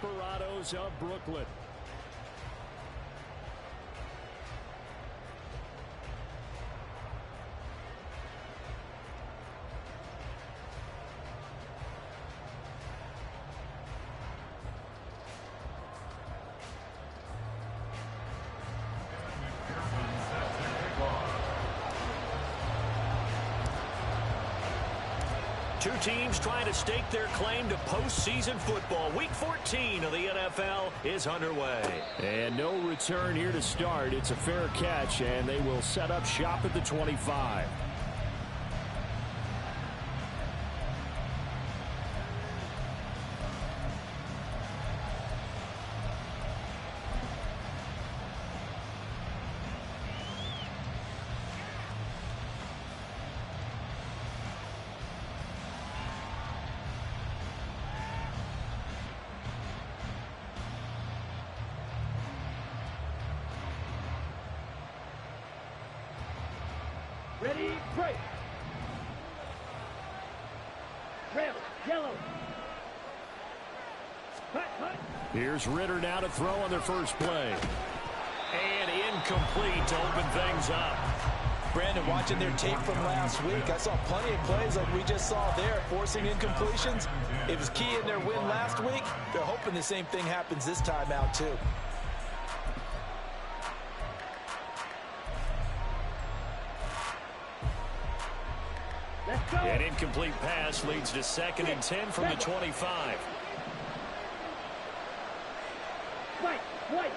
Desperados of Brooklyn. Two teams trying to stake their claim to postseason football. Week 14 of the NFL is underway. And no return here to start. It's a fair catch, and they will set up shop at the 25. Ready, break. Red, yellow. Hut, hut. Here's Ritter now to throw on their first play. And incomplete to open things up. Brandon, watching their tape from last week, I saw plenty of plays like we just saw there, forcing incompletions. It was key in their win last week. They're hoping the same thing happens this time out, too. An incomplete pass leads to 2nd and 10 from the 25. White.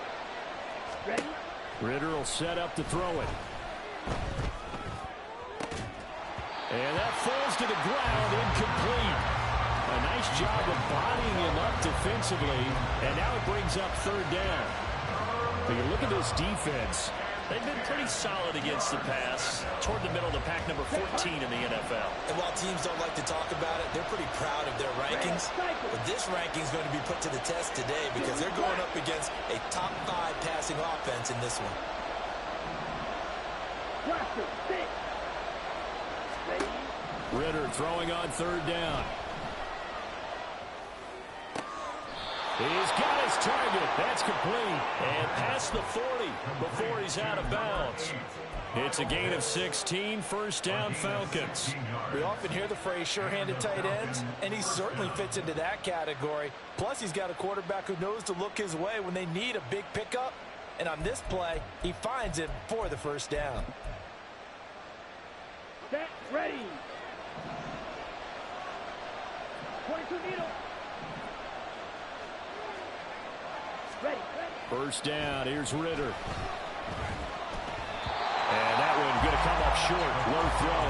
Ready? Ritter will set up to throw it. And that falls to the ground, incomplete. A nice job of bodying him up defensively, and now it brings up 3rd down. But you look at this defense. They've been pretty solid against the pass, toward the middle of the pack, number 14 in the NFL. And while teams don't like to talk about it, they're pretty proud of their rankings. But this ranking is going to be put to the test today because they're going up against a top 5 passing offense in this one. Ritter throwing on 3rd down. He's got his target. That's complete. And past the 40 before he's out of bounds. It's a gain of 16. 1st down, Falcons. We often hear the phrase sure-handed tight ends, and he certainly fits into that category. Plus, he's got a quarterback who knows to look his way when they need a big pickup. And on this play, he finds it for the 1st down. Set, ready. 22 needle. Ready. 1st down. Here's Ritter. And that one going to come up short. Low throw.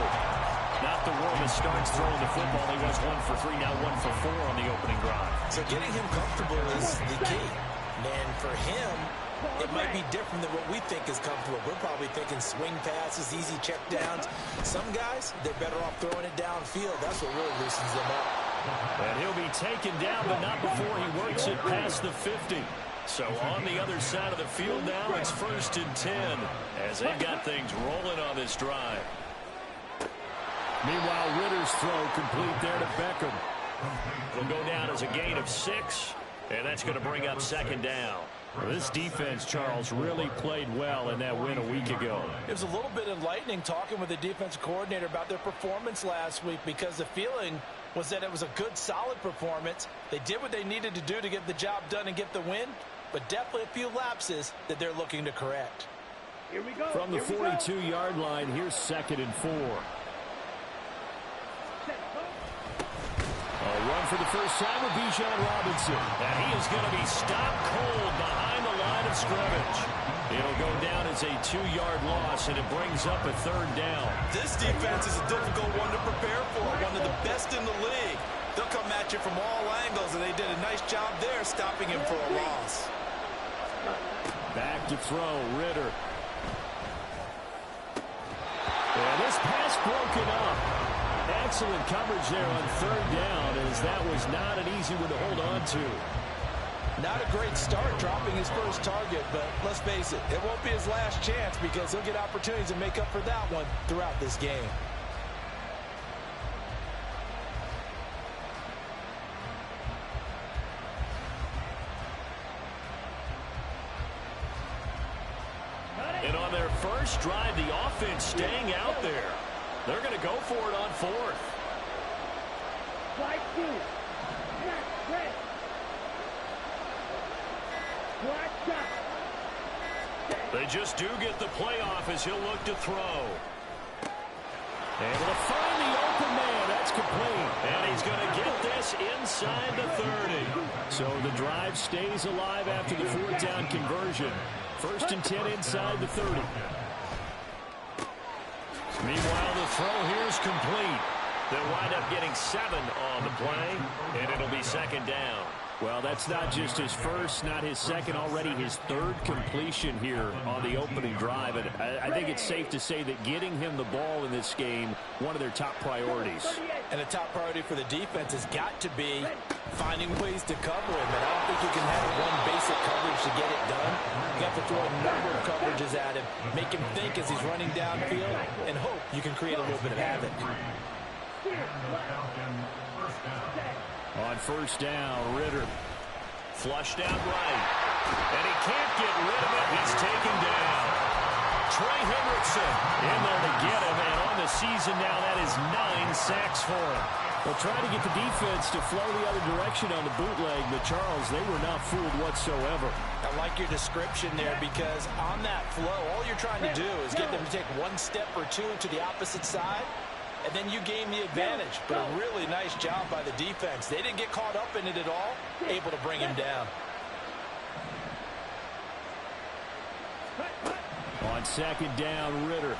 Not the warmest starts throwing the football. He was 1 for 3, now 1 for 4 on the opening drive. So getting him comfortable is the key. And for him, it might be different than what we think is comfortable. We're probably thinking swing passes, easy check downs. Some guys, they're better off throwing it downfield. That's what really loosens them up. And he'll be taken down, but not before he works it past the 50. So on the other side of the field now, it's 1st and 10 as they've got things rolling on this drive. Meanwhile, Ritter's throw complete there to Beckham. It'll go down as a gain of 6, and that's going to bring up 2nd down. Well, this defense, Charles, really played well in that win a week ago. It was a little bit enlightening talking with the defensive coordinator about their performance last week because the feeling was that it was a good, solid performance. They did what they needed to do to get the job done and get the win, but definitely a few lapses that they're looking to correct. Here we go. From the 42-yard line, here's 2nd and 4. A run for the first time with Bijan Robinson. And he is going to be stopped cold behind the line of scrimmage. It'll go down as a 2-yard loss, and it brings up a 3rd down. This defense is a difficult one to prepare for, one of the best in the league. They'll come at you from all angles, and they did a nice job there stopping him for a loss. Back to throw, Ritter. And this pass broken up. Excellent coverage there on 3rd down, as that was not an easy one to hold on to. Not a great start dropping his first target, but let's face it, it won't be his last chance because he'll get opportunities to make up for that one throughout this game. first drive, the offense staying out there. They're going to go for it on fourth. Strike two. Snap, red. Black shot. They just do get the playoff as he'll look to throw. Able to find the open man. That's complete. And he's going to get this inside the 30. So the drive stays alive after the fourth down conversion. First and 10 inside the 30. Meanwhile, the throw here is complete. They'll wind up getting 7 on the play, and it'll be second down. Well, that's not just his first, not his second, already his third completion here on the opening drive. And I think it's safe to say that getting him the ball in this game, one of their top priorities. And a top priority for the defense has got to be finding ways to cover him. And I don't think you can have one basic coverage to get it done. You have to throw a number of coverages at him, make him think as he's running downfield, and hope you can create a little bit of havoc. On first down, Ritter. Flushed out right. And he can't get rid of it. He's taken down. Trey Hendrickson in there to get him. And on the season now, that is 9 sacks for him. They'll try to get the defense to flow the other direction on the bootleg, but Charles, they were not fooled whatsoever. I like your description there because on that flow, all you're trying to do is get them to take one step or two to the opposite side, and then you gain the advantage. But a really nice job by the defense. They didn't get caught up in it at all, able to bring him down. On second down, Ritter.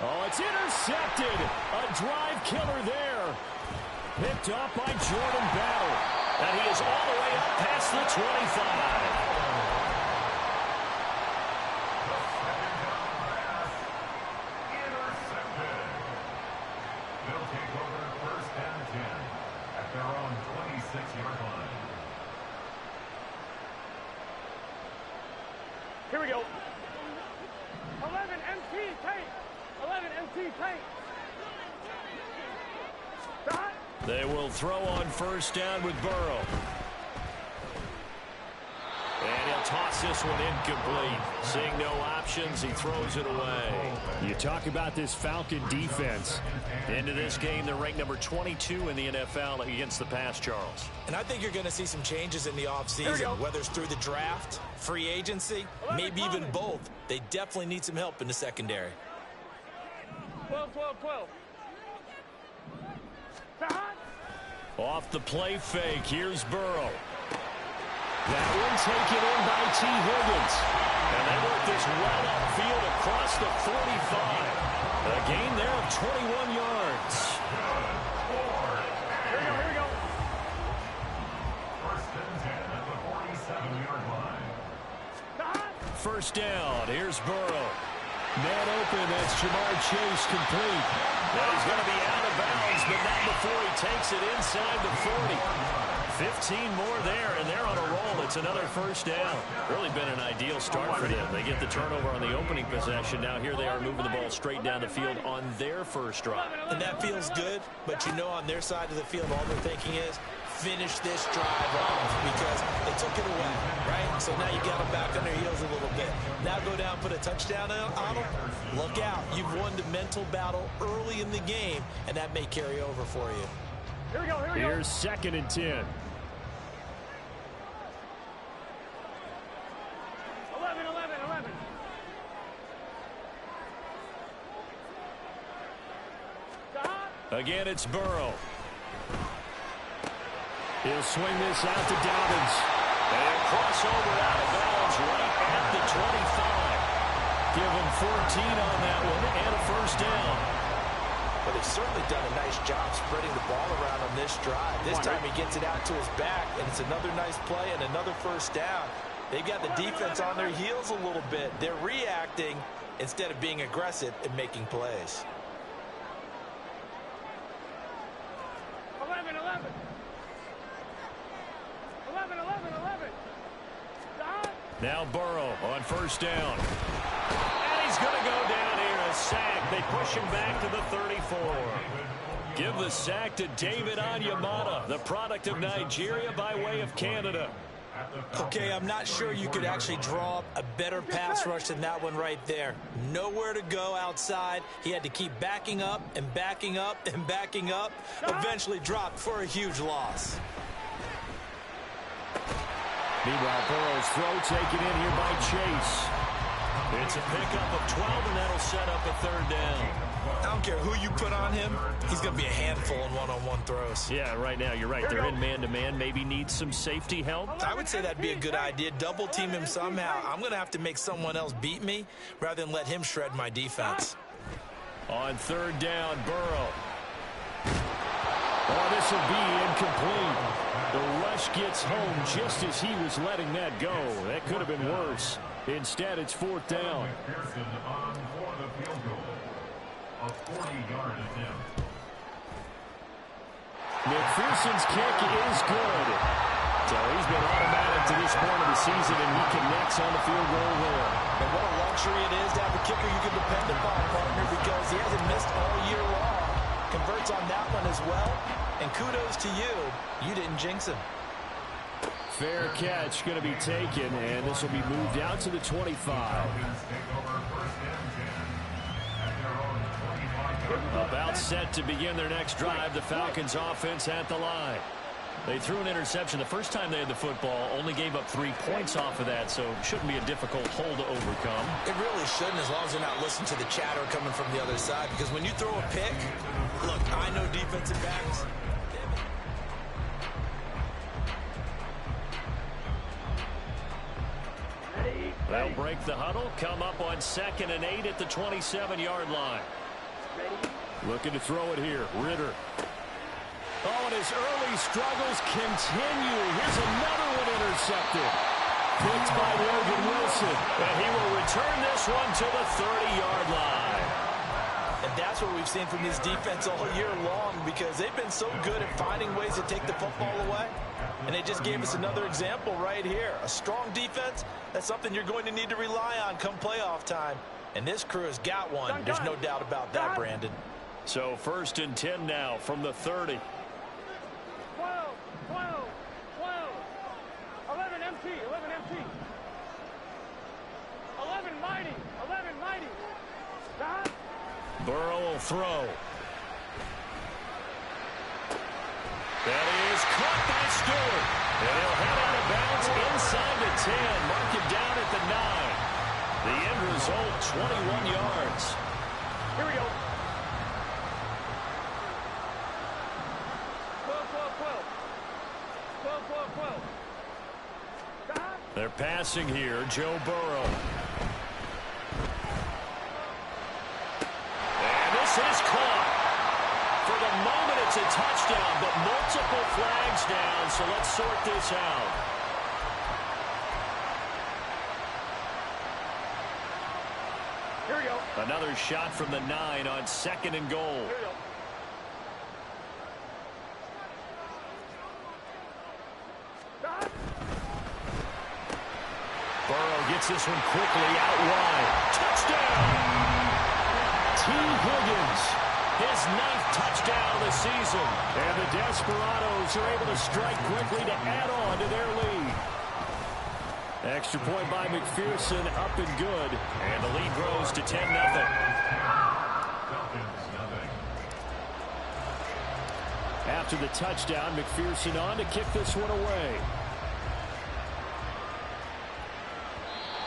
Oh, it's intercepted. A drive killer there. Picked up by Jordan Battle. And he is all the way up past the 25. Here we go. 11 MT tank. 11 MT tank. Stop. They will throw on first down with Burrow. And he'll toss this one incomplete. Seeing no options, he throws it away. You talk about this Falcon defense. Into this game, they're ranked number 22 in the NFL against the pass, Charles. And I think you're going to see some changes in the offseason, whether it's through the draft, free agency, maybe even both. They definitely need some help in the secondary. 12, 12, 12. Off the play fake, here's Burrow. That one taken in by T. Higgins. And they work this well upfield across the 45. A gain there of 21 yards. Here we go. First and 10 at the 47-yard line. First down, here's Burrow. Man open, that's Jamar Chase complete. Now he's going to be out of bounds, but not before he takes it inside the 40. 15 more there, and they're on a roll. It's another first down. Really been an ideal start for them. They get the turnover on the opening possession. Now here they are moving the ball straight down the field on their first drive. And that feels good, but you know on their side of the field, all they're thinking is, finish this drive off because they took it away, right? So now you got them back on their heels a little bit. Now go down, put a touchdown on them. Look out. You've won the mental battle early in the game, and that may carry over for you. Here we go. Here's second and 10. 11. Again, it's Burrow. He'll swing this out to Dobbins. And crossover out of bounds right at the 25. Give him 14 on that one and a first down. But they've certainly done a nice job spreading the ball around on this drive. This time he gets it out to his back, and it's another nice play and another first down. They've got the defense on their heels a little bit. They're reacting instead of being aggressive and making plays. 11. 11. Stop. Now Burrow on first down. And he's going to go down here, a sack. They push him back to the 34. Give the sack to David Onyemata, the product of Nigeria by way of Canada. Okay, I'm not sure you could actually draw up a better pass rush than that one right there. Nowhere to go outside. He had to keep backing up and backing up and backing up. Eventually dropped for a huge loss. Meanwhile, Burrow's throw taken in here by Chase. It's a pickup of 12, and that'll set up a third down. I don't care who you put on him. He's going to be a handful in one-on-one throws. Yeah, right now, you're right. They're in man-to-man. Maybe needs some safety help. I would say that'd be a good idea. Double team him somehow. I'm going to have to make someone else beat me rather than let him shred my defense. On third down, Burrow. Oh, this will be incomplete. The rush gets home just as he was letting that go. That could have been worse. Instead, it's fourth down. McPherson on for the field goal. A 40-yard attempt. McPherson's kick is good. So he's been automatic to this point of the season, and he connects on the field goal there. And what a luxury it is to have a kicker you can depend upon, partner, because he hasn't missed all year long. Converts on that one as well. And kudos to you. You didn't jinx him. Fair catch going to be taken, and this will be moved out to the 25. About set to begin their next drive, the Falcons offense at the line. They threw an interception the first time they had the football, only gave up 3 points off of that, so it shouldn't be a difficult hole to overcome. It really shouldn't, as long as they're not listening to the chatter coming from the other side, because when you throw a pick, look, I know defensive backs. They'll break the huddle, come up on 2nd and 8 at the 27-yard line. Looking to throw it here, Ritter. Oh, and his early struggles continue. Here's another one intercepted. Picked by Logan Wilson. And he will return this one to the 30-yard line. And that's what we've seen from this defense all year long, because they've been so good at finding ways to take the football away. And they just gave us another example right here. A strong defense, that's something you're going to need to rely on come playoff time. And this crew has got one. There's no doubt about that, Brandon. So 1st and 10 now from the 30. 12, 12, 12. 11 MT, 11 MT. 11 mighty, 11 mighty. Stop. Burrow will throw. That is caught by Stewart. And he'll head out of bounds inside the 10. Mark him down at the 9. The end result, 21 yards. Here we go. 12, 12, 12. 12, 12, 12. Stop. They're passing here, Joe Burrow. And this is caught. For the moment, it's a touchdown, but multiple flags down, so let's sort this out. Here we go. Another shot from the 9 on 2nd and goal. Here we go. Stop. Burrow gets this one quickly out wide. Touchdown! T. Higgins. His 9th touchdown of the season. And the Desperados are able to strike quickly to add on to their lead. Extra point by McPherson, up and good. And the lead grows to 10-0. After the touchdown, McPherson on to kick this one away.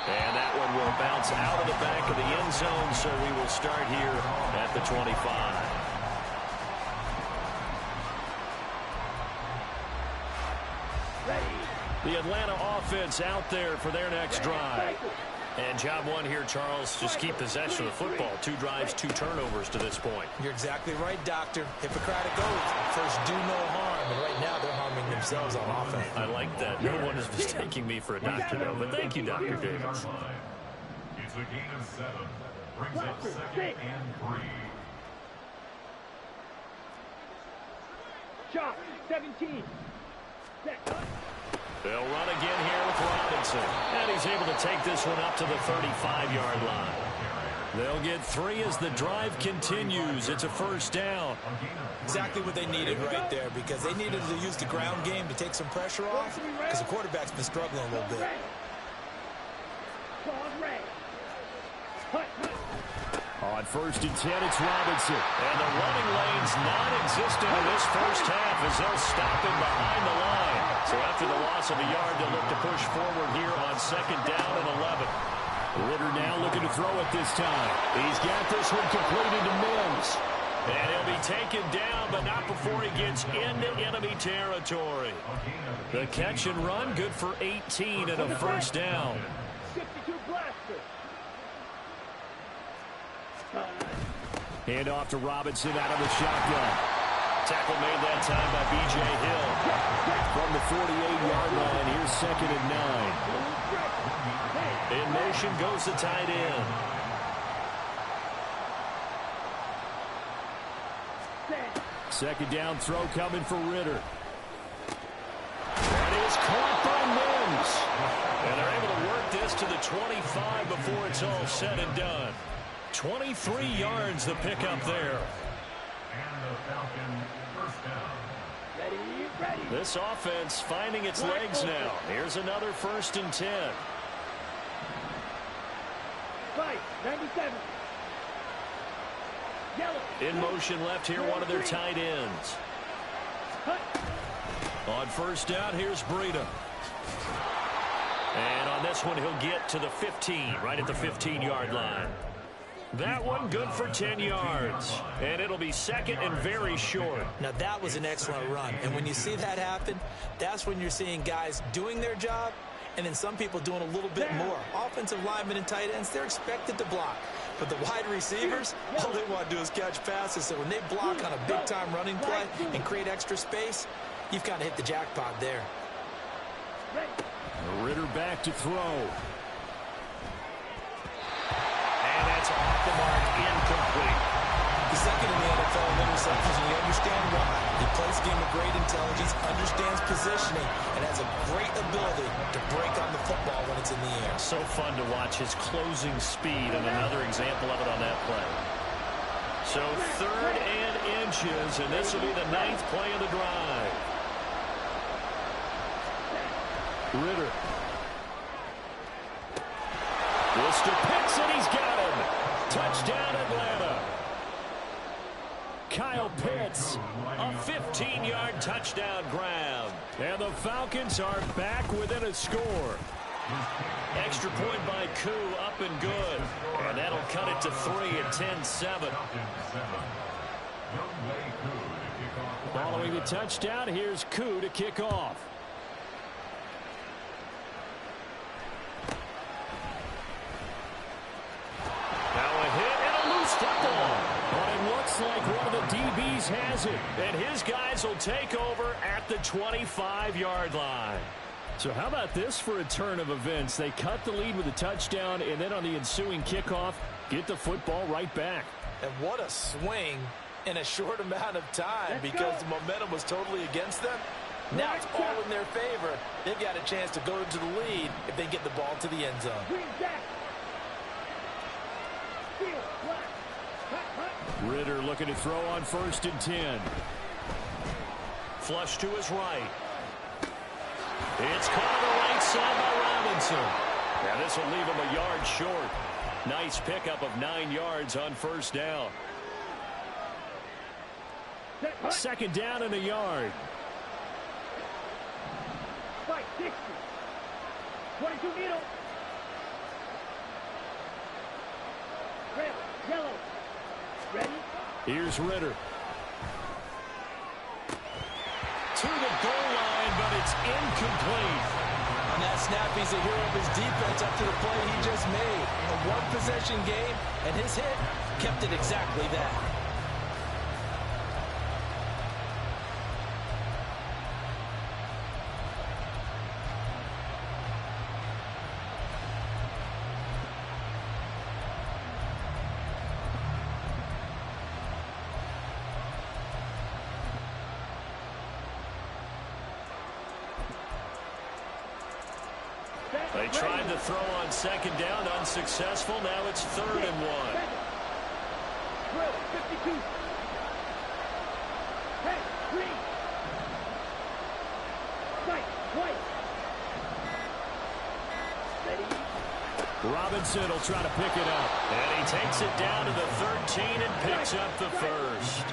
And that one will bounce out of the back of the end zone, so we will start here at the 25. The Atlanta offense out there for their next drive. And job one here, Charles, just keep possession of the football. 2 drives, 2 turnovers to this point. You're exactly right, Doctor. Hippocratic oath. First, do no harm. And right now, they're harming themselves on offense. I like that. No one is mistaking me for a doctor, though. But thank you, Dr. Davis. It's a gain of 7. Brings up 2nd and 3. Shot. 17. Set. They'll run again here with Robinson. And he's able to take this one up to the 35-yard line. They'll get 3 as the drive continues. It's a first down. Exactly what they needed right there, because they needed to use the ground game to take some pressure off. because the quarterback's been struggling a little bit. On 1st and 10, it's Robinson. And the running lane's non-existent in this first half as they'll stop him behind the line. So after the loss of a yard, they'll look to push forward here on 2nd down and 11. Ritter now looking to throw it this time. He's got this one completed to Mims. And he'll be taken down, but not before he gets into enemy territory. The catch and run, good for 18 and a 1st down. 52 blaster. Hand off to Robinson out of the shotgun. Tackle made that time by B.J. Hill. From the 48-yard line, here's 2nd and 9. In motion goes the tight end. Second down throw coming for Ritter. That is caught by Mims. And they're able to work this to the 25 before it's all said and done. 23 yards the pickup there. And the Falcons first down. Ready. This offense finding its legs now. Here's another 1st and 10. Fight, 97. Yellow. In motion left here, one of their tight ends. On 1st down, here's Breida. And on this one, he'll get to the 15, right at the 15-yard line. That one good for 10 yards. And it'll be 2nd and very short. Now, that was an excellent run. And when you see that happen, that's when you're seeing guys doing their job and then some people doing a little bit more. Offensive linemen and tight ends, they're expected to block. But the wide receivers, all they want to do is catch passes. So when they block on a big-time running play and create extra space, you've got to hit the jackpot there. Ritter back to throw. And that's off the mark, incomplete. He's second in the NFL in interceptions, and you understand why. He plays a game of great intelligence, understands positioning, and has a great ability to break on the football when it's in the air. So fun to watch his closing speed, and another example of it on that play. So 3rd and inches, and this will be the 9th play of the drive. Ritter. Worcester picks it, he's got him. Touchdown, Atlanta. Kyle Pitts, a 15-yard touchdown grab. And the Falcons are back within a score. Extra point by Koo, up and good. And that'll cut it to 3 at 10-7. Following the touchdown, here's Koo to kick off. Like one of the DBs has it, and his guys will take over at the 25-yard line. So how about this for a turn of events? They cut the lead with a touchdown, and then on the ensuing kickoff, get the football right back. And what a swing in a short amount of time, because the momentum was totally against them. Now it's all in their favor. They've got a chance to go into the lead if they get the ball to the end zone. Ritter looking to throw on 1st and 10. Flush to his right. It's caught on the right side by Robinson. Now this will leave him a yard short. Nice pickup of 9 yards on 1st down. 2nd down and a yard. Fight, 60. 22 needle. Red, yellow. Ready? Here's Ritter. To the goal line, but it's incomplete. On that snap, he's a hero of his defense up to the play he just made. A one-possession game, and his hit kept it exactly that. They tried to throw on 2nd down, unsuccessful. Now it's 3rd and 1. 52. Hey, green. Fight, white. Robinson will try to pick it up. And he takes it down to the 13 and picks up the first.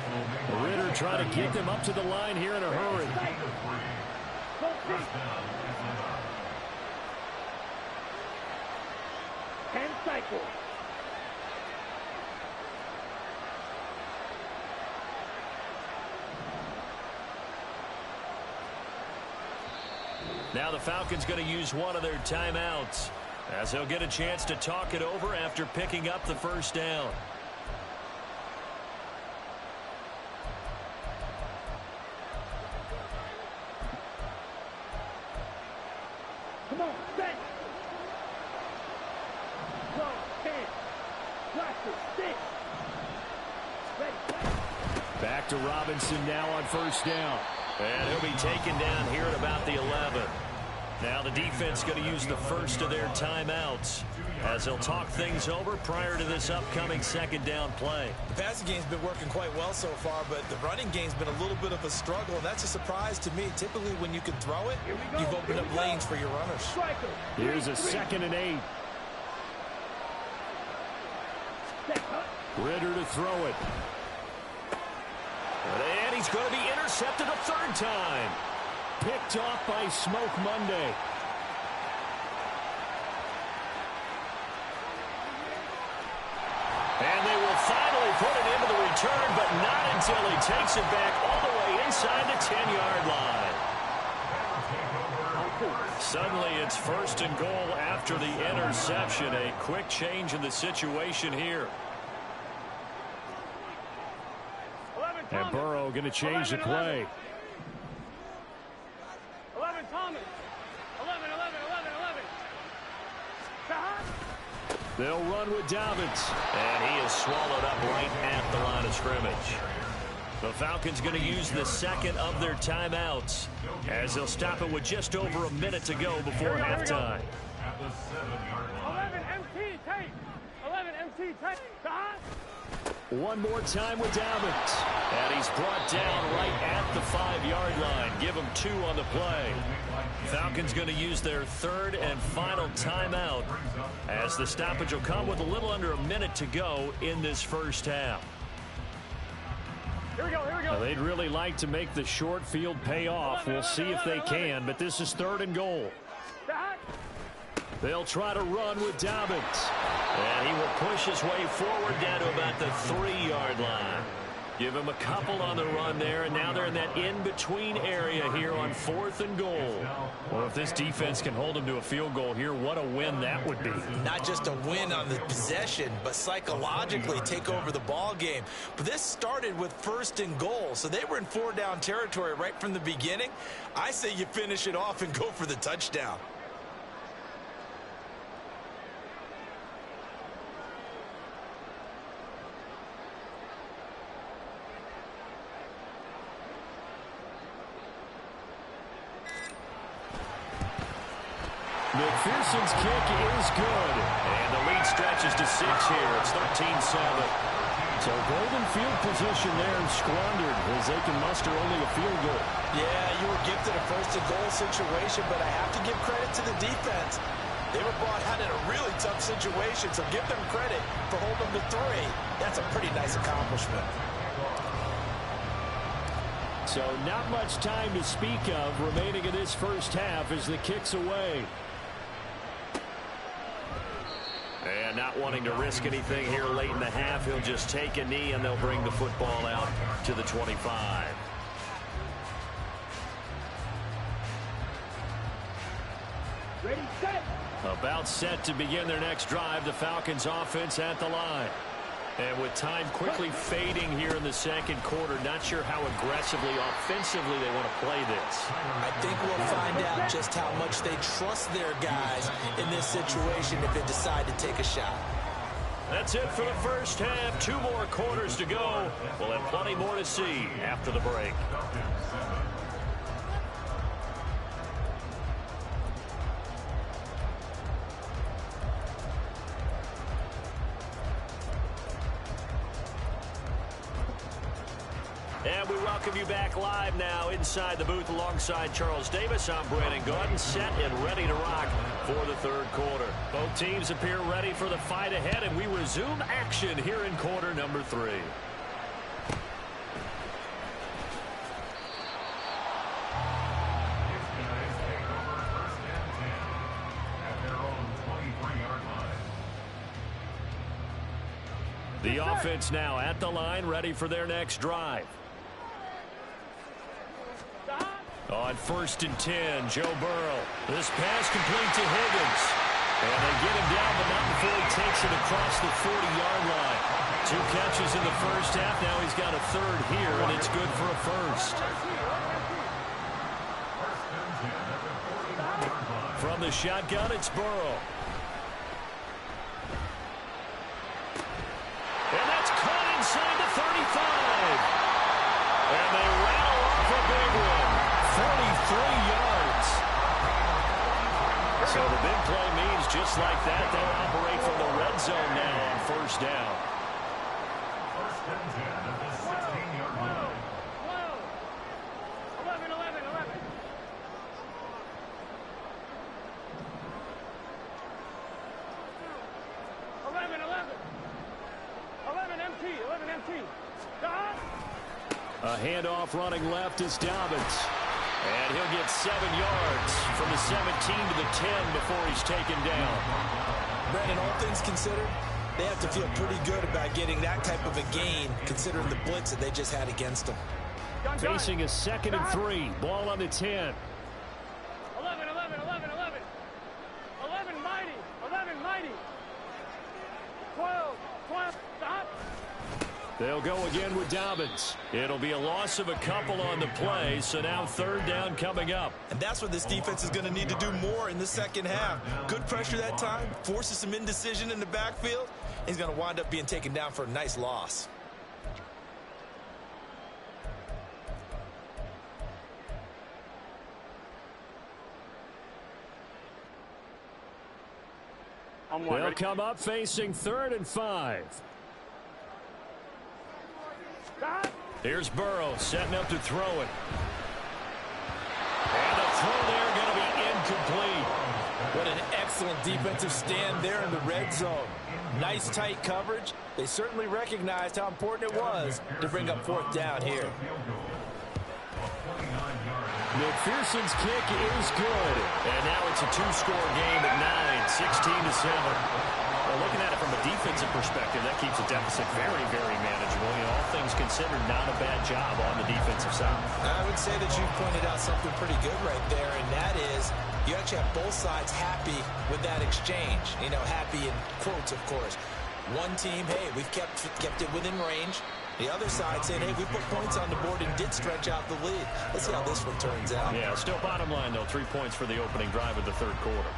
Ritter trying to get them up to the line here in a hurry. And cycle. Now the Falcons going to use one of their timeouts, as they'll get a chance to talk it over after picking up the first down. Come on, set. Go, 10. Watch it, stick. Ready. Back to Robinson now on first down. And he'll be taken down here at about the 11. Now the defense going to use the first of their timeouts, as they'll talk things over prior to this upcoming second down play. The passing game's been working quite well so far, but the running game's been a little bit of a struggle, and that's a surprise to me. Typically, when you can throw it, you've opened up lanes for your runners. Here's a 2nd and 8. Ritter to throw it. And he's going to be intercepted a third time. Picked off by Smoke Monday. And they will finally put it into the return, but not until he takes it back all the way inside the 10-yard line. Suddenly it's 1st and goal after the interception. A quick change in the situation here. And Burrow going to change the play. 11, Thomas. 11, 11, 11, 11. They'll run with Dobbins. And he is swallowed up right at the line of scrimmage. The Falcons going to use the second of their timeouts, as they'll stop it with just over a minute to go before halftime. 11, MT, tape. 11, MT, tape. One more time with Dobbins. And he's brought down right at the 5-yard line. Give him 2 on the play. Falcons going to use their third and final timeout, as the stoppage will come with a little under a minute to go in this first half. Here we go, here we go. Now, they'd really like to make the short field pay off. We'll see if they can, but this is 3rd and goal. They'll try to run with Dobbins. And he will push his way forward down to about the 3-yard line. Give him a couple on the run there, and now they're in that in-between area here on 4th and goal. Well, if this defense can hold them to a field goal here, what a win that would be. Not just a win on the possession, but psychologically take over the ball game. But this started with 1st and goal, so they were in 4-down territory right from the beginning. I say you finish it off and go for the touchdown. McPherson's kick is good. And the lead stretches to 6 here. It's 13-7. So golden field position there squandered, as they can muster only a field goal. Yeah, you were gifted a 1st and goal situation, but I have to give credit to the defense. They were brought out in a really tough situation, so give them credit for holding them to 3. That's a pretty nice accomplishment. So not much time to speak of remaining in this first half as the kick's away. And not wanting to risk anything here late in the half, he'll just take a knee and they'll bring the football out to the 25. Ready, set. About set to begin their next drive, the Falcons offense at the line. And with time quickly fading here in the second quarter, not sure how aggressively, offensively they want to play this. I think we'll find out just how much they trust their guys in this situation if they decide to take a shot. That's it for the first half. 2 more quarters to go. We'll have plenty more to see after the break. And we welcome you back live now inside the booth alongside Charles Davis. I'm Brandon Gordon, set and ready to rock for the third quarter. Both teams appear ready for the fight ahead, and we resume action here in quarter number 3. The offense now at the line, ready for their next drive. On 1st and 10, Joe Burrow. This pass complete to Higgins. And they get him down, but not before he takes it across the 40-yard line. 2 catches in the first half. Now he's got a third here, and it's good for a first. From the shotgun, it's Burrow. And that's caught inside the 35. And they rattle off a big one. 43 yards. So the big play means just like that, they'll operate from the red zone now on 1st down. 1st and 10 at the 16-yard line. 11, 11, 11. 11, 11. 11 MT, 11 MT. A handoff running left is Dobbins. And he'll get 7 yards from the 17 to the 10 before he's taken down. Brandon, all things considered, they have to feel pretty good about getting that type of a gain, considering the blitz that they just had against them. Facing a 2nd and 3. Ball on the 10. 11, 11, 11, 11. 11 mighty, 11 mighty. 12, 12, stop. They'll go again with Dobbins. It'll be a loss of a couple on the play, so now 3rd down coming up. And that's what this defense is going to need to do more in the second half. Good pressure that time, forces some indecision in the backfield. He's going to wind up being taken down for a nice loss. They'll come up facing 3rd and 5. Here's Burrow setting up to throw it. And the throw there going to be incomplete. What an excellent defensive stand there in the red zone. Nice tight coverage. They certainly recognized how important it was to bring up 4th down here. McPherson's kick is good. And now it's a 2-score game at 9, 16-7. Well, looking at it from a defensive perspective, that keeps the deficit very, very manageable. You know, all things considered, not a bad job on the defensive side. I would say that you pointed out something pretty good right there, and that is you actually have both sides happy with that exchange. You know, happy in quotes, of course. One team, hey, we've kept it within range. The other side saying, hey, we put points on the board and did stretch out the lead. Let's see how this one turns out. Yeah, still bottom line, though, 3 points for the opening drive of the 3rd quarter.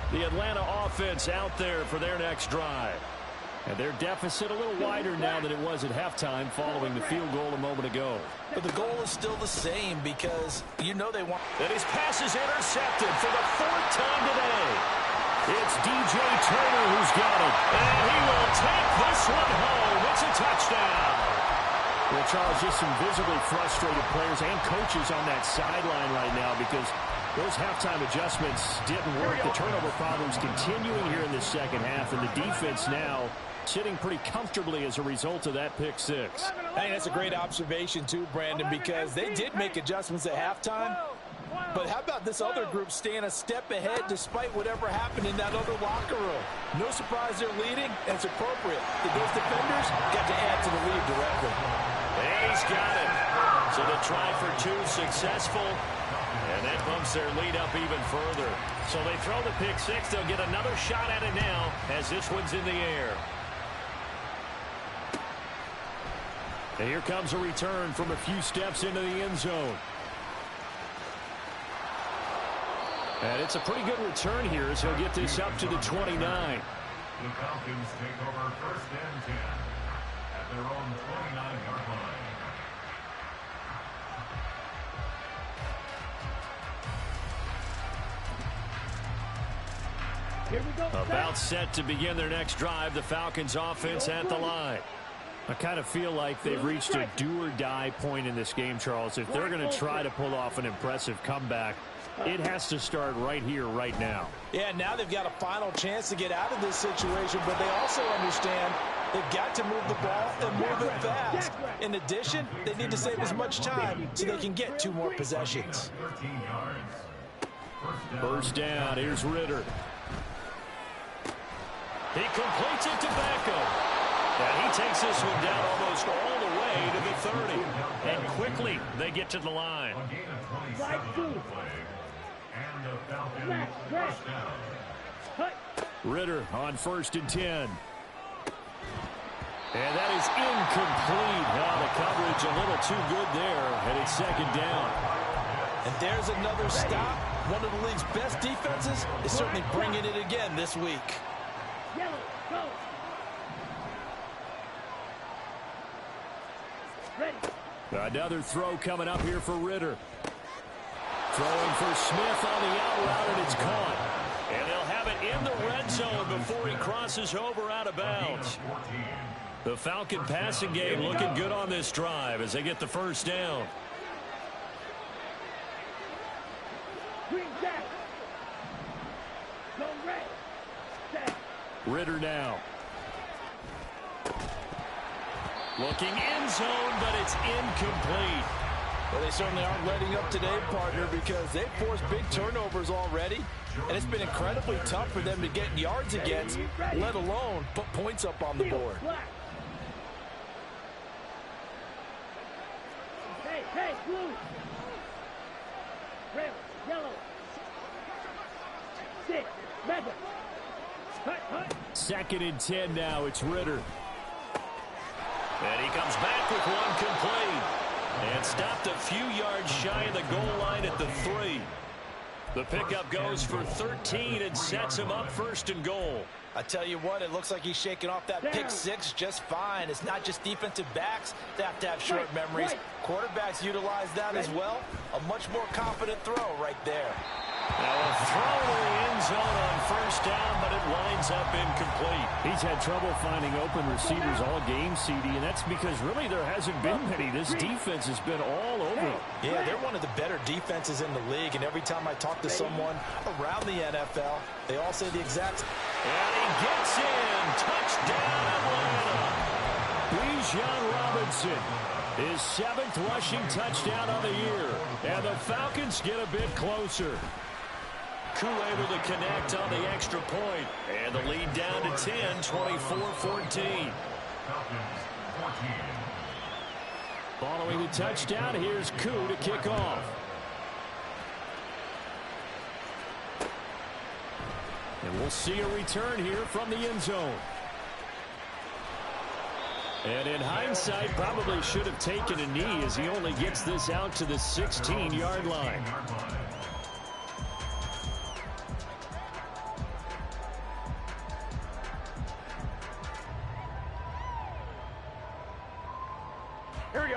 The Atlanta offense out there for their next drive. And their deficit a little wider now than it was at halftime following the field goal a moment ago. But the goal is still the same because you know they want... And his pass is intercepted for the 4th time today. It's DJ Turner who's got it. And he will take this one home. It's a touchdown. Well, Charles, just some visibly frustrated players and coaches on that sideline right now because those halftime adjustments didn't work. The turnover problems continuing here in the second half, and the defense now sitting pretty comfortably as a result of that pick 6. I think that's a great observation too, Brandon, because they did make adjustments at halftime. But how about this other group staying a step ahead despite whatever happened in that other locker room? No surprise they're leading, and it's appropriate. Those defenders got to add to the lead directly. And he's got it. So the try for 2 successful. And that bumps their lead up even further. So they throw the pick 6. They'll get another shot at it now as this one's in the air. And here comes a return from a few steps into the end zone. And it's a pretty good return here as he'll get this up to the 29. The Falcons take over 1st and 10 at their own 29-yard line. About set to begin their next drive, the Falcons offense at the line. I kind of feel like they've reached a do-or-die point in this game, Charles. If they're going to try to pull off an impressive comeback, it has to start right here, right now. Yeah, now they've got a final chance to get out of this situation, but they also understand they've got to move the ball and move it fast. In addition, they need to save as much time so they can get 2 more possessions. First down, here's Ritter. He completes it to Beckham. And he takes this one down almost all the way to the 30. And quickly, they get to the line. Ritter on 1st and 10. And that is incomplete. Now the coverage a little too good there, and it's 2nd down. And there's another stop. One of the league's best defenses is certainly bringing it again this week. Yellow, go. Ready. Another throw coming up here for Ritter. Throwing for Smith on the out route, and it's caught. And they'll have it in the red zone before he crosses over out of bounds. The Falcon passing game looking good on this drive as they get the first down. Green jack. Go red. Set. Ritter now. Looking end zone, but it's incomplete. Well, they certainly aren't letting up today, partner, because they've forced big turnovers already, and it's been incredibly tough for them to get yards against, let alone put points up on the board. Hey, blue. Red, yellow. 6, red. Hut. 2nd and 10 now. It's Ritter. And he comes back with one complete. And stopped a few yards shy of the goal line at the 3. The pickup goes for 13 and sets him up 1st and goal. I tell you what, it looks like he's shaking off that pick 6 just fine. It's not just defensive backs that have to have short memories. Quarterbacks utilize that as well. A much more confident throw right there. Now a throw to the end zone on 1st down, but it winds up incomplete. He's had trouble finding open receivers all game, CD, and that's because really there hasn't been many. This defense has been all over. Yeah, they're one of the better defenses in the league, and every time I talk to someone around the NFL, they all say the exact. And he gets in. Touchdown, Atlanta. Bijan Robinson, his 7th rushing touchdown of the year. And the Falcons get a bit closer. Koo able to connect on the extra point. And the lead down to 10, 24-14. Following the touchdown, here's Koo to kick off. And we'll see a return here from the end zone. And in hindsight, probably should have taken a knee as he only gets this out to the 16-yard line.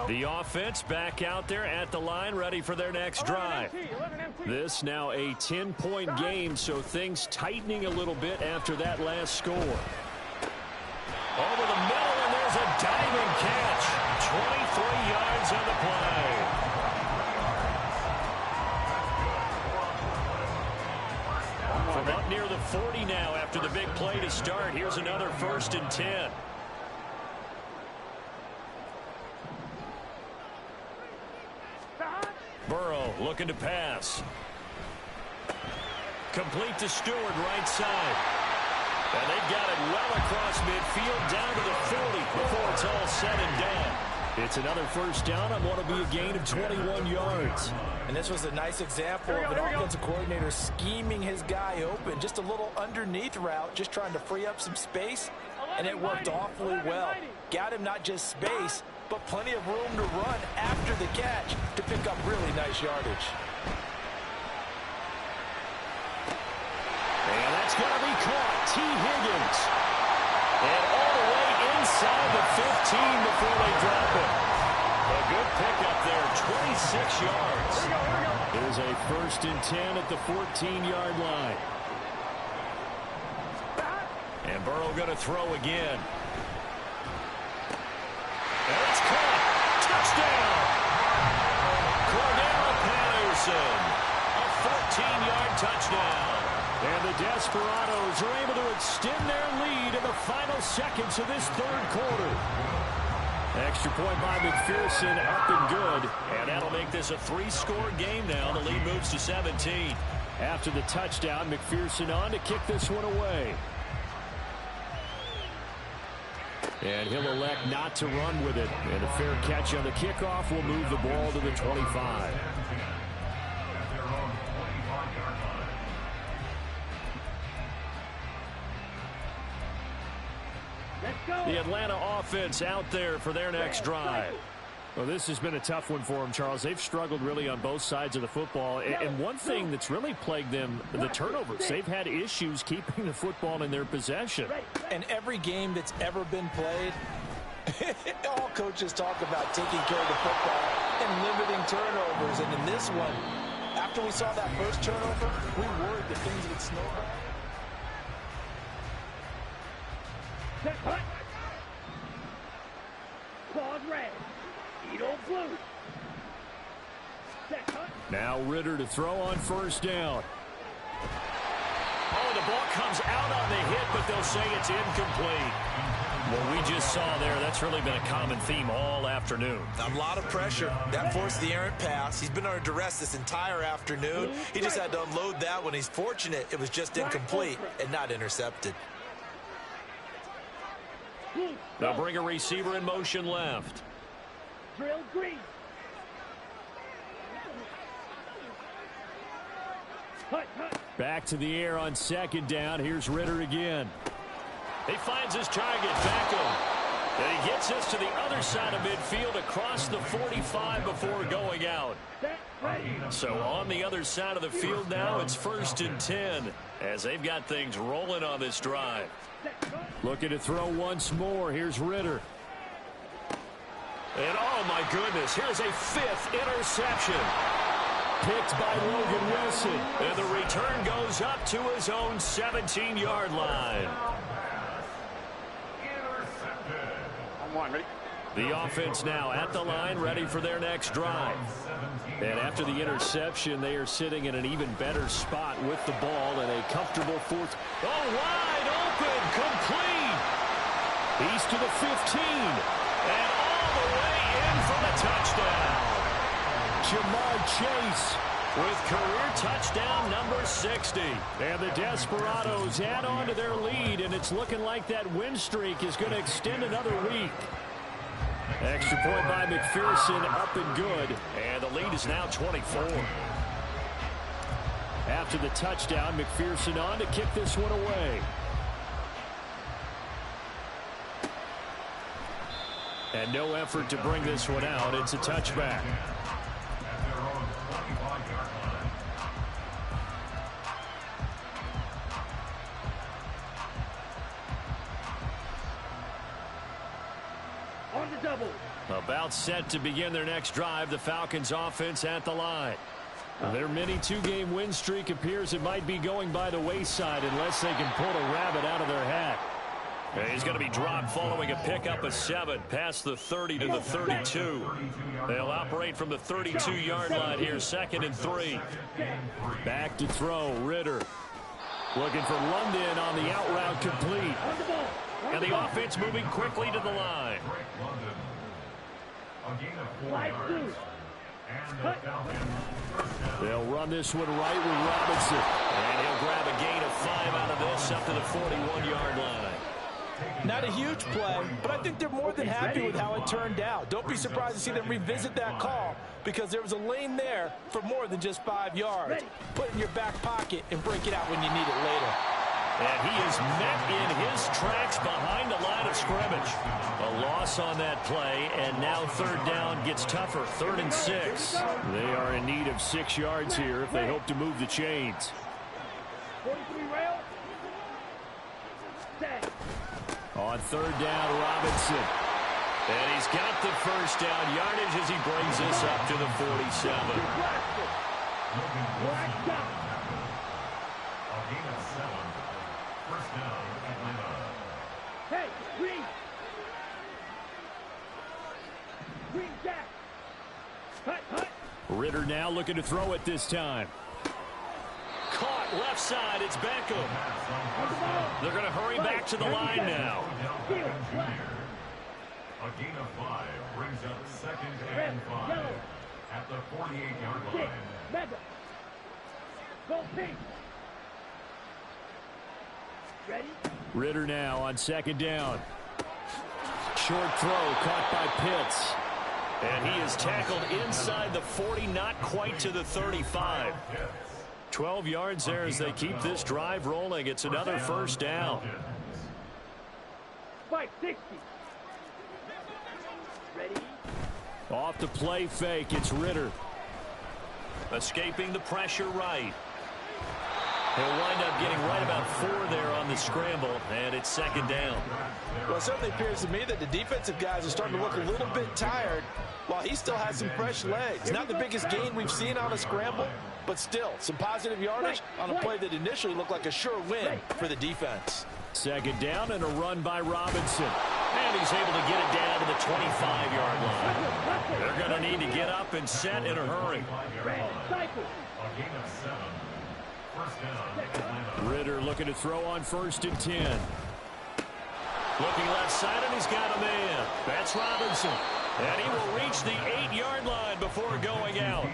The offense back out there at the line, ready for their next drive. This now a 10-point game, so things tightening a little bit after that last score. Over the middle, and there's a diving catch. 23 yards on the play. From up near the 40 now after the big play to start, here's another 1st and 10. Burrow looking to pass. Complete to Stewart, right side. And they've got it well across midfield down to the 40 before it's all said and done. It's another 1st down on what will be a gain of 21 yards. And this was a nice example of an offensive coordinator scheming his guy open. Just a little underneath route, just trying to free up some space. And it worked awfully well. Got him not just space, but plenty of room to run after the catch to pick up really nice yardage. And that's going to be caught. T. Higgins. And all the way inside the 15 before they drop it. A good pickup there, 26 yards. Here's a 1st and 10 at the 14-yard line. Burrow going to throw again. And it's caught. Touchdown. Cordell Patterson. A 14-yard touchdown. And the Desperados are able to extend their lead in the final seconds of this third quarter. Extra point by McPherson, up and good. And that'll make this a 3-score game now. The lead moves to 17. After the touchdown, McPherson on to kick this one away. And he'll elect not to run with it. And a fair catch on the kickoff will move the ball to the 25. The Atlanta offense out there for their next drive. Well, this has been a tough one for them, Charles. They've struggled really on both sides of the football. And one thing that's really plagued them, the turnovers. They've had issues keeping the football in their possession. And every game that's ever been played, all coaches talk about taking care of the football and limiting turnovers. And in this one, after we saw that first turnover, we worried that things would snowball. Claude red. Edo blue. Now Ritter to throw on first down. Oh, the ball comes out on the hit, but they'll say it's incomplete. What we just saw there, that's really been a common theme all afternoon. A lot of pressure. That forced the errant pass. He's been under duress this entire afternoon. He just had to unload that one. He's fortunate it was just incomplete and not intercepted. They'll bring a receiver in motion left. Drill green. Back to the air on second down. Here's Ritter again. He finds his target, Beckham. And he gets us to the other side of midfield across the 45 before going out. So on the other side of the field now, it's 1st and 10 as they've got things rolling on this drive. Looking to throw once more. Here's Ritter. And oh my goodness, here's a 5th interception. Picked by Logan Wilson. And the return goes up to his own 17-yard line. I'm one, ready? The offense now at the line, ready for their next drive. And after the interception, they are sitting in an even better spot with the ball and a comfortable 4th. Oh, wide open, complete. He's to the 15. And all the way in for the touchdown. Jamar Chase with career touchdown number 60. And the Desperados add on to their lead, and it's looking like that win streak is going to extend another week. Extra point by McPherson, up and good. And the lead is now 24. After the touchdown, McPherson on to kick this one away. And no effort to bring this one out. It's a touchback. On the double. About set to begin their next drive, the Falcons offense at the line. Their mini 2-game win streak appears it might be going by the wayside unless they can pull a rabbit out of their hat. He's going to be dropped following a pickup of 7 past the 30 to the 32. They'll operate from the 32-yard line here, 2nd and 3. Back to throw, Ritter. Looking for London on the out route, complete. And the offense moving quickly to the line. They'll run this one right with Robinson. And he'll grab a gain of 5 out of this up to the 41-yard line. Not a huge play, but I think they're more than happy with how it turned out. Don't be surprised to see them revisit that call because there was a lane there for more than just 5 yards. Put it in your back pocket and break it out when you need it later. And he is met in his tracks behind the line of scrimmage. A loss on that play, and now 3rd down gets tougher, 3rd and 6. They are in need of 6 yards here if they hope to move the chains. 43 rail. On 3rd down, Robinson. And he's got the first down yardage as he brings this up to the 47. Hey, green. Green jack. Hut. Ritter now looking to throw it this time. Caught left side. It's Beckham. They're going to hurry back to the line now. A gain of 5 brings up 2nd and 5 at the 48-yard line. Mega. Go pink. Ready? Ritter now on 2nd down. Short throw caught by Pitts. And he is tackled inside the 40, not quite to the 35. 12 yards there as they keep this drive rolling. It's another first down. Spike 60. Ready? Off the play fake, it's Ritter. Escaping the pressure right. He'll wind up getting right about 4 there on the scramble, and it's 2nd down. Well, it certainly appears to me that the defensive guys are starting to look a little bit tired while he still has some fresh legs. Not the biggest gain we've seen on a scramble, but still some positive yardage on a play that initially looked like a sure win for the defense. 2nd down and a run by Robinson. And he's able to get it down to the 25-yard line. They're going to need to get up and set in a hurry. Ritter looking to throw on 1st and 10. Looking left side, and he's got a man. That's Robinson. And he will reach the 8-yard line before going out.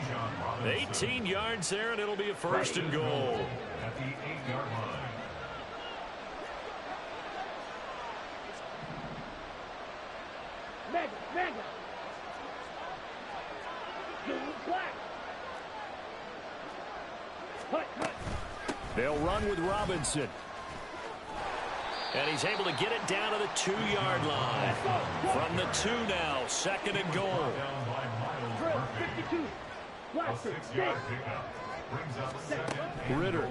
18 yards there, and it'll be a 1st and goal. At the 8-yard line. Mega. Black. Hut. They'll run with Robinson. And he's able to get it down to the 2-yard line. From the 2 now, 2nd and goal. Drill 52. Blaster. Ritter.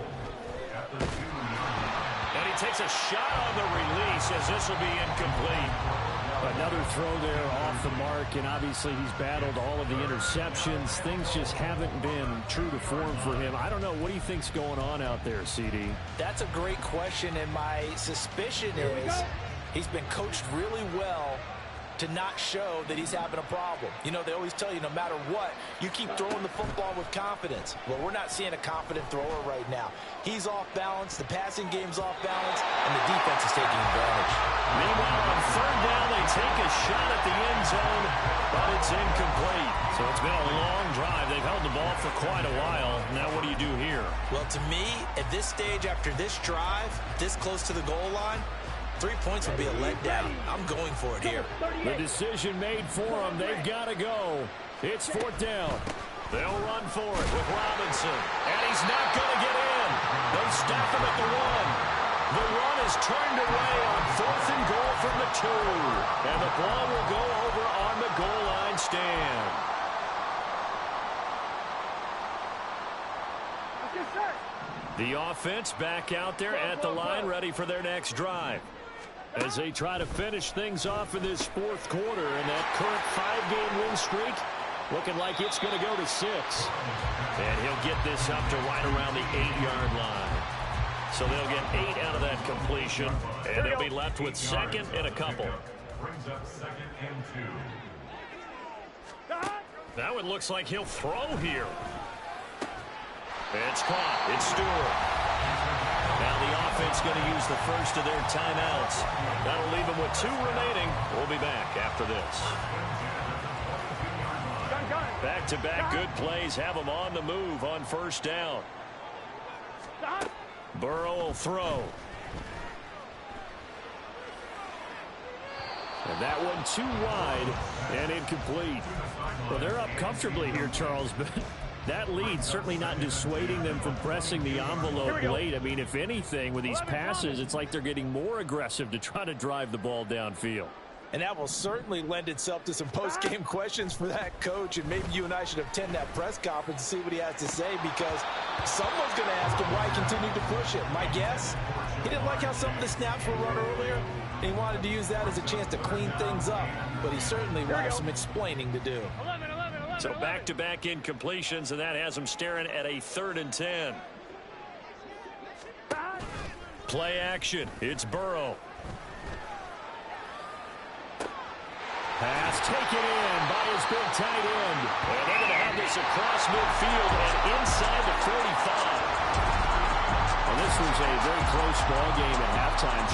And he takes a shot on the release as this will be incomplete. Another throw there off the mark, and obviously he's battled all of the interceptions. Things just haven't been true to form for him. I don't know. What do you think's going on out there, CD? That's a great question, and my suspicion is he's been coached really well to not show that he's having a problem. You know, they always tell you no matter what, you keep throwing the football with confidence. Well, we're not seeing a confident thrower right now. He's off balance, the passing game's off balance, and the defense is taking advantage. Meanwhile, on 3rd down, they take a shot at the end zone, but it's incomplete. So it's been a long drive. They've held the ball for quite a while. Now what do you do here? Well, to me, at this stage, after this drive, this close to the goal line, 3 points would be a letdown. I'm going for it here. The decision made for them. They've got to go. It's 4th down. They'll run for it with Robinson. And he's not going to get in. They stop him at the 1. The run is turned away on 4th and goal from the 2. And the ball will go over on the goal line stand. The offense back out there at the line, ready for their next drive. As they try to finish things off in this 4th quarter, and that current 5-game win streak looking like it's going to go to 6. And he'll get this up to right around the 8-yard line. So they'll get 8 out of that completion, and they'll be left with 2nd and a couple. Brings up 2nd and 2. Now it looks like he'll throw here. It's caught. It's Stewart. Now the offense going to use the first of their timeouts. That'll leave them with 2 remaining. We'll be back after this. Back-to-back good plays have them on the move on 1st down. Burrow will throw. And that one too wide and incomplete. Well, they're up comfortably here, Charles, but that lead certainly not dissuading them from pressing the envelope late. I mean, if anything, with these passes, it's like they're getting more aggressive to try to drive the ball downfield. And that will certainly lend itself to some post-game questions for that coach, and maybe you and I should attend that press conference and see what he has to say, because someone's going to ask him why he continued to push it. My guess, he didn't like how some of the snaps were run earlier, and he wanted to use that as a chance to clean things up, but he certainly will have some explaining to do. So back-to-back incompletions, and that has them staring at a 3rd and 10. Play action. It's Burrow. Pass taken in by his big tight end. And they're going to have this across midfield and inside the 45. And this was a very close ball game at halftime.